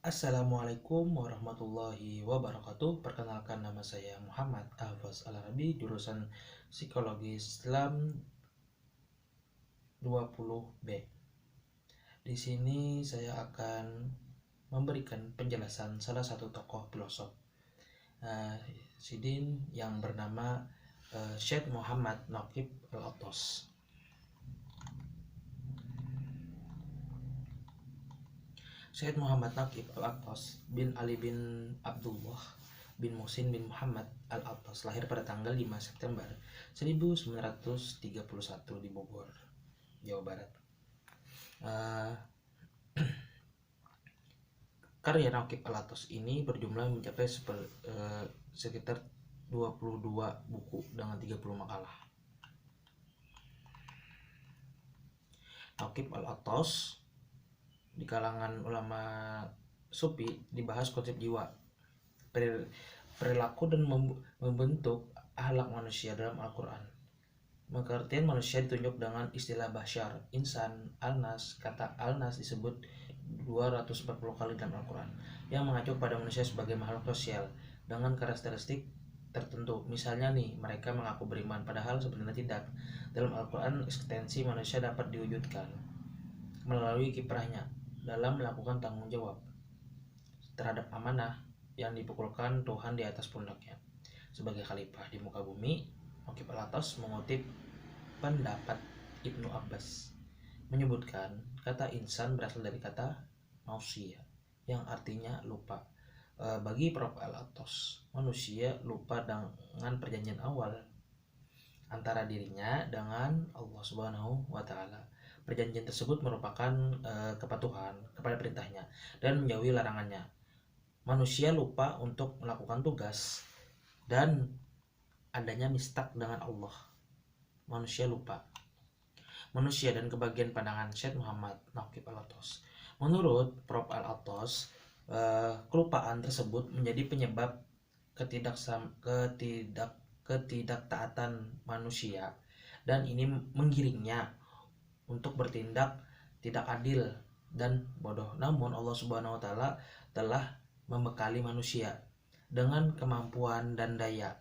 Assalamualaikum warahmatullahi wabarakatuh. Perkenalkan, nama saya Muhammad Hafaz Al-Arabi, jurusan Psikologi Islam 20B. Di sini saya akan memberikan penjelasan salah satu tokoh filosof Sidin yang bernama Syekh Muhammad Naqib Al-Attas. Syekh Muhammad Naqib Al-Attas bin Ali bin Abdullah bin Muhsin bin Muhammad Al-Attas lahir pada tanggal 5 September 1931 di Bogor, Jawa Barat. Karya Naqib Al-Attas ini berjumlah mencapai sekitar 22 buku dengan 30 makalah. Naqib Al-Attas di kalangan ulama sufi dibahas konsep jiwa, perilaku dan membentuk akhlak manusia dalam Al-Quran. Pengertian manusia ditunjuk dengan istilah basyar, insan, al-nas. Kata al-nas disebut 240 kali dalam Al-Quran, yang mengacu pada manusia sebagai makhluk sosial dengan karakteristik tertentu. Misalnya nih, mereka mengaku beriman padahal sebenarnya tidak. Dalam Al-Quran, eksistensi manusia dapat diwujudkan melalui kiprahnya dalam melakukan tanggung jawab terhadap amanah yang dipukulkan Tuhan di atas pundaknya. Sebagai khalifah di muka bumi, Naqib Al-Attas mengutip pendapat Ibnu Abbas menyebutkan kata insan berasal dari kata mausia yang artinya lupa. Bagi Prof. Al-Attas, manusia lupa dengan perjanjian awal antara dirinya dengan Allah Subhanahu wa Ta'ala. Perjanjian tersebut merupakan kepatuhan kepada perintahnya dan menjauhi larangannya. Manusia lupa untuk melakukan tugas dan adanya mistak dengan Allah. Manusia lupa. Manusia dan kebagian pandangan Syekh Muhammad Naqib Al-Attas. Menurut Prof. Al-Attas, kelupaan tersebut menjadi penyebab ketidaktaatan manusia, dan ini menggiringnya untuk bertindak tidak adil dan bodoh. Namun Allah Subhanahu wa Ta'ala telah membekali manusia dengan kemampuan dan daya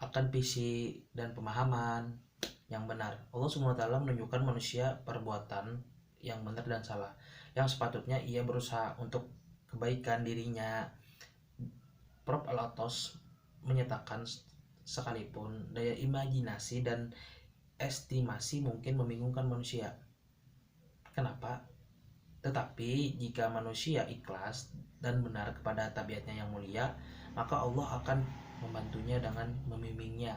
akan visi dan pemahaman yang benar. Allah Subhanahu wa Ta'ala menunjukkan manusia perbuatan yang benar dan salah, yang sepatutnya ia berusaha untuk kebaikan dirinya. Prof. Al-Attas menyatakan sekalipun daya imajinasi dan estimasi mungkin membingungkan manusia. Kenapa? Tetapi jika manusia ikhlas dan benar kepada tabiatnya yang mulia, maka Allah akan membantunya dengan membimbingnya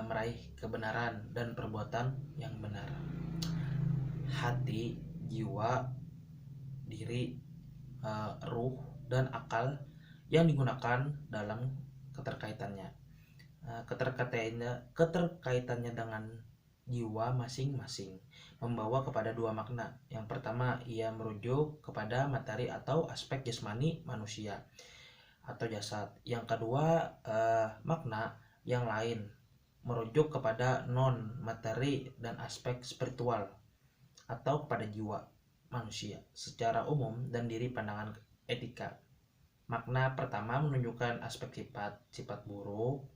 meraih kebenaran dan perbuatan yang benar. Hati, jiwa, diri, ruh, dan akal yang digunakan dalam keterkaitannya dengan jiwa masing-masing membawa kepada dua makna. Yang pertama, ia merujuk kepada materi atau aspek jasmani manusia atau jasad. Yang kedua, makna yang lain merujuk kepada non materi dan aspek spiritual atau kepada jiwa manusia secara umum dan diri pandangan etika. Makna pertama menunjukkan aspek sifat buruk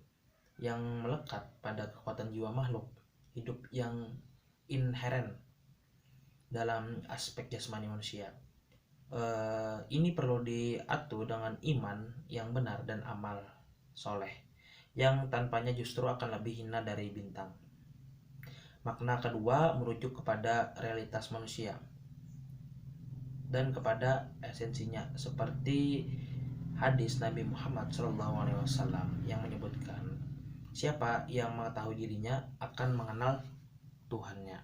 yang melekat pada kekuatan jiwa makhluk hidup yang inheren dalam aspek jasmani manusia. Ini perlu diatur dengan iman yang benar dan amal soleh yang tanpanya justru akan lebih hina dari bintang. Makna kedua merujuk kepada realitas manusia dan kepada esensinya, seperti hadis Nabi Muhammad SAW yang menyebutkan, siapa yang mengetahui dirinya akan mengenal Tuhannya.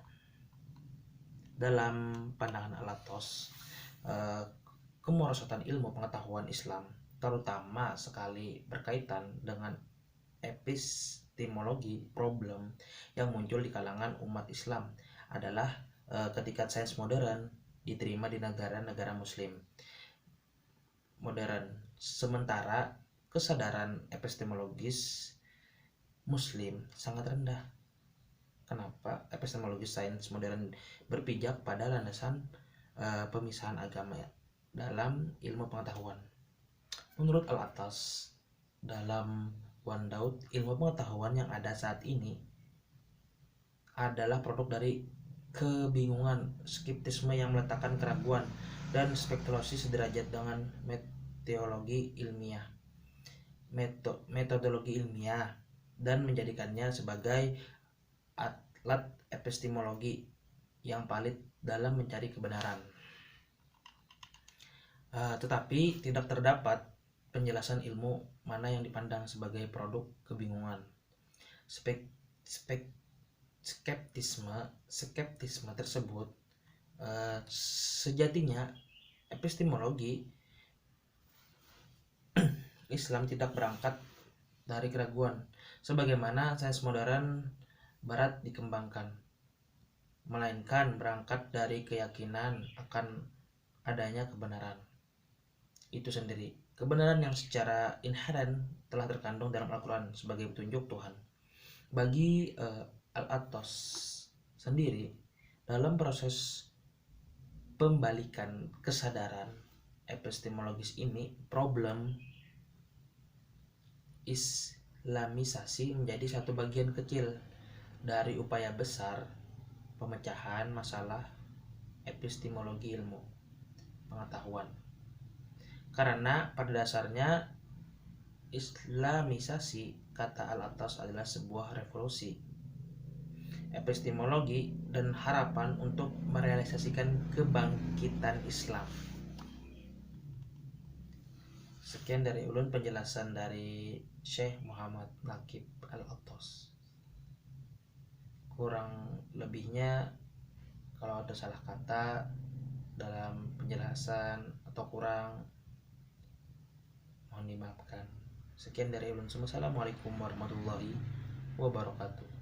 Dalam pandangan Al-Attas, kemerosotan ilmu pengetahuan Islam terutama sekali berkaitan dengan epistemologi problem yang muncul di kalangan umat Islam adalah ketika sains modern diterima di negara-negara muslim modern, sementara kesadaran epistemologis muslim sangat rendah. Kenapa? Epistemologi sains modern berpijak pada landasan pemisahan agama dalam ilmu pengetahuan. Menurut Al-Attas, dalam Wan Daud, ilmu pengetahuan yang ada saat ini adalah produk dari kebingungan, skeptisme yang meletakkan keraguan, dan spekulasi sederajat dengan metodologi ilmiah dan menjadikannya sebagai alat epistemologi yang valid dalam mencari kebenaran. Tetapi tidak terdapat penjelasan ilmu mana yang dipandang sebagai produk kebingungan. Skeptisme tersebut sejatinya epistemologi Islam tidak berangkat dari keraguan sebagaimana sains modern barat dikembangkan, melainkan berangkat dari keyakinan akan adanya kebenaran itu sendiri, kebenaran yang secara inheren telah terkandung dalam Al-Quran sebagai petunjuk Tuhan. Bagi Al-Attas sendiri, dalam proses pembalikan kesadaran epistemologis ini, problem Islamisasi menjadi satu bagian kecil dari upaya besar pemecahan masalah epistemologi ilmu pengetahuan. Karena pada dasarnya Islamisasi, kata Al-Attas, adalah sebuah revolusi epistemologi dan harapan untuk merealisasikan kebangkitan Islam. Sekian dari ulun penjelasan dari Syekh Muhammad Naqib Al-Attas. Kurang lebihnya kalau ada salah kata dalam penjelasan atau kurang, mohon dimaafkan. Sekian dari ulun semua. Assalamualaikum warahmatullahi wabarakatuh.